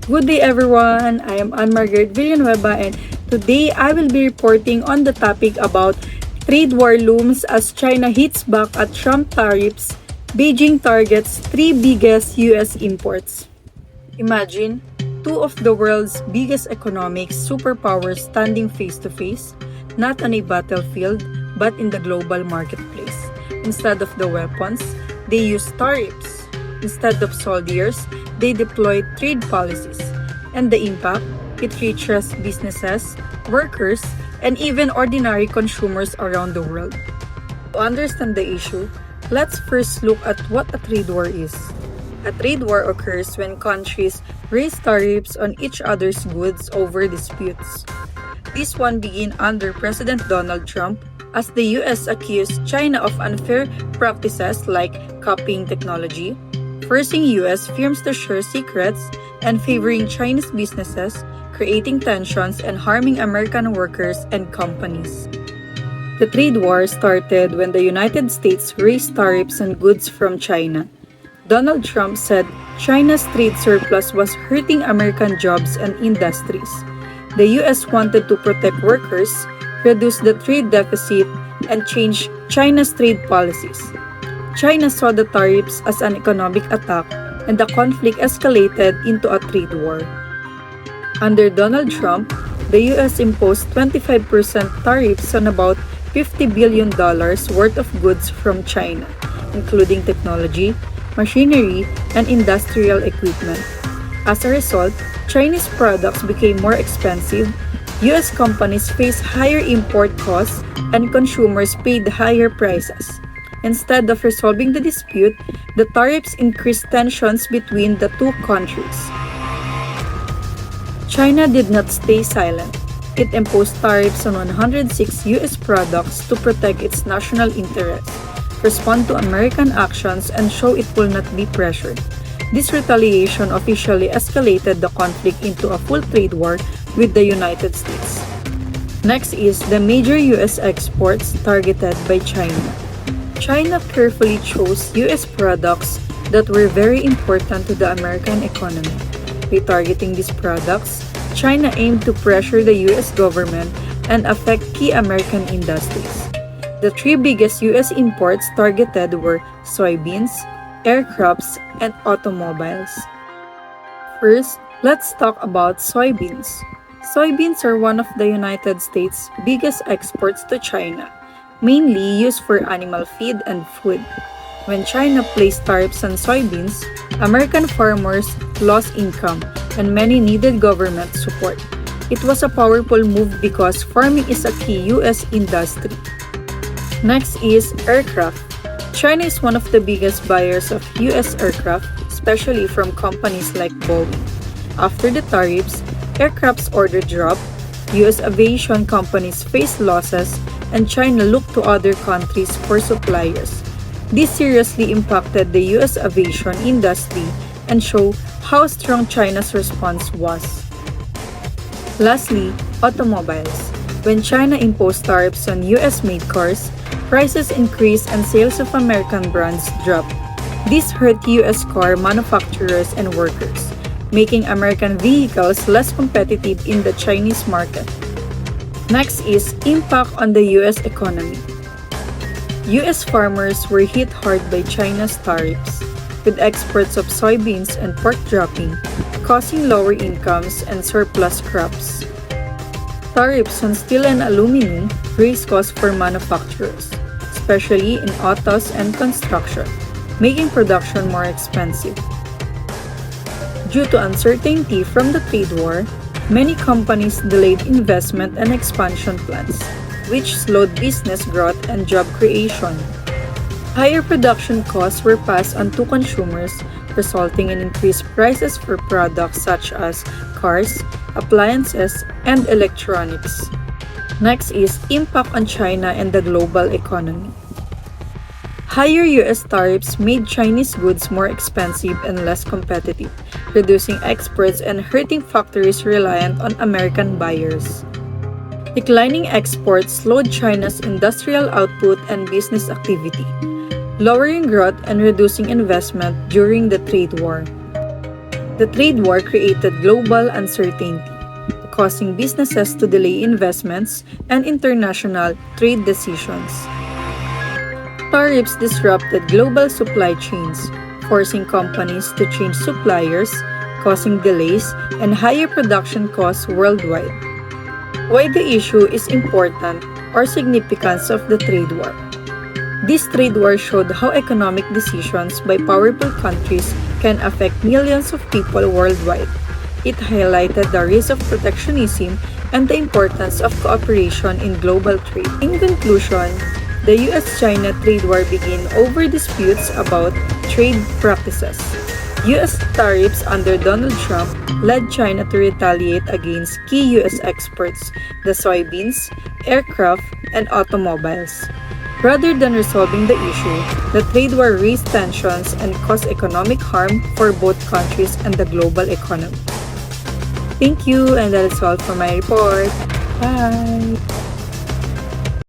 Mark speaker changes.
Speaker 1: Good day everyone, I am Anne-Margaret Villanueva and today I will be reporting on the topic about trade war looms as China hits back at Trump tariffs, Beijing targets three biggest US imports. Imagine, two of the world's biggest economic superpowers standing face to face, not on a battlefield but in the global marketplace. Instead of the weapons, they use tariffs. Instead of soldiers, they deploy trade policies. And the impact? It reaches businesses, workers, and even ordinary consumers around the world. To understand the issue, let's first look at what a trade war is. A trade war occurs when countries raise tariffs on each other's goods over disputes. This one began under President Donald Trump as the US accused China of unfair practices like copying technology, forcing US firms to share secrets, and favoring Chinese businesses, creating tensions and harming American workers and companies. The trade war started when the United States raised tariffs on goods from China. Donald Trump said China's trade surplus was hurting American jobs and industries. The US wanted to protect workers, reduce the trade deficit, and change China's trade policies. China saw the tariffs as an economic attack, and the conflict escalated into a trade war. Under Donald Trump, the US imposed 25% tariffs on about $50 billion worth of goods from China, including technology, machinery, and industrial equipment. As a result, Chinese products became more expensive, US companies faced higher import costs, and consumers paid higher prices. Instead of resolving the dispute, the tariffs increased tensions between the two countries. China did not stay silent. It imposed tariffs on 106 US products to protect its national interests, respond to American actions, and show it will not be pressured. This retaliation officially escalated the conflict into a full trade war with the United States. Next is the major US exports targeted by China. China carefully chose US products that were very important to the American economy. By targeting these products, China aimed to pressure the US government and affect key American industries. The three biggest US imports targeted were soybeans, aircrafts, and automobiles. First, let's talk about soybeans. Soybeans are one of the United States' biggest exports to China, mainly used for animal feed and food. When China placed tariffs on soybeans, American farmers lost income and many needed government support. It was a powerful move because farming is a key US industry. Next is aircraft. China is one of the biggest buyers of US aircraft, especially from companies like Boeing. After the tariffs, aircraft's order dropped, US aviation companies faced losses, and China looked to other countries for suppliers. This seriously impacted the US aviation industry and showed how strong China's response was. Lastly, automobiles. When China imposed tariffs on US-made cars, prices increased and sales of American brands dropped. This hurt US car manufacturers and workers, making American vehicles less competitive in the Chinese market. Next is impact on the US economy. US farmers were hit hard by China's tariffs, with exports of soybeans and pork dropping, causing lower incomes and surplus crops. Tariffs on steel and aluminum raised costs for manufacturers, especially in autos and construction, making production more expensive. Due to uncertainty from the trade war, many companies delayed investment and expansion plans, which slowed business growth and job creation. Higher production costs were passed on to consumers, resulting in increased prices for products such as cars, appliances, and electronics. Next is impact on China and the global economy. Higher US tariffs made Chinese goods more expensive and less competitive, reducing exports and hurting factories reliant on American buyers. Declining exports slowed China's industrial output and business activity, lowering growth and reducing investment during the trade war. The trade war created global uncertainty, causing businesses to delay investments and international trade decisions. Tariffs disrupted global supply chains, forcing companies to change suppliers, causing delays and higher production costs worldwide. Why the issue is important or significance of the trade war. This trade war showed how economic decisions by powerful countries can affect millions of people worldwide. It highlighted the risk of protectionism and the importance of cooperation in global trade. In conclusion, the US-China trade war began over disputes about trade practices. US tariffs under Donald Trump led China to retaliate against key US exports, the soybeans, aircraft, and automobiles. Rather than resolving the issue, the trade war raised tensions and caused economic harm for both countries and the global economy. Thank you, and that is all for my report. Bye!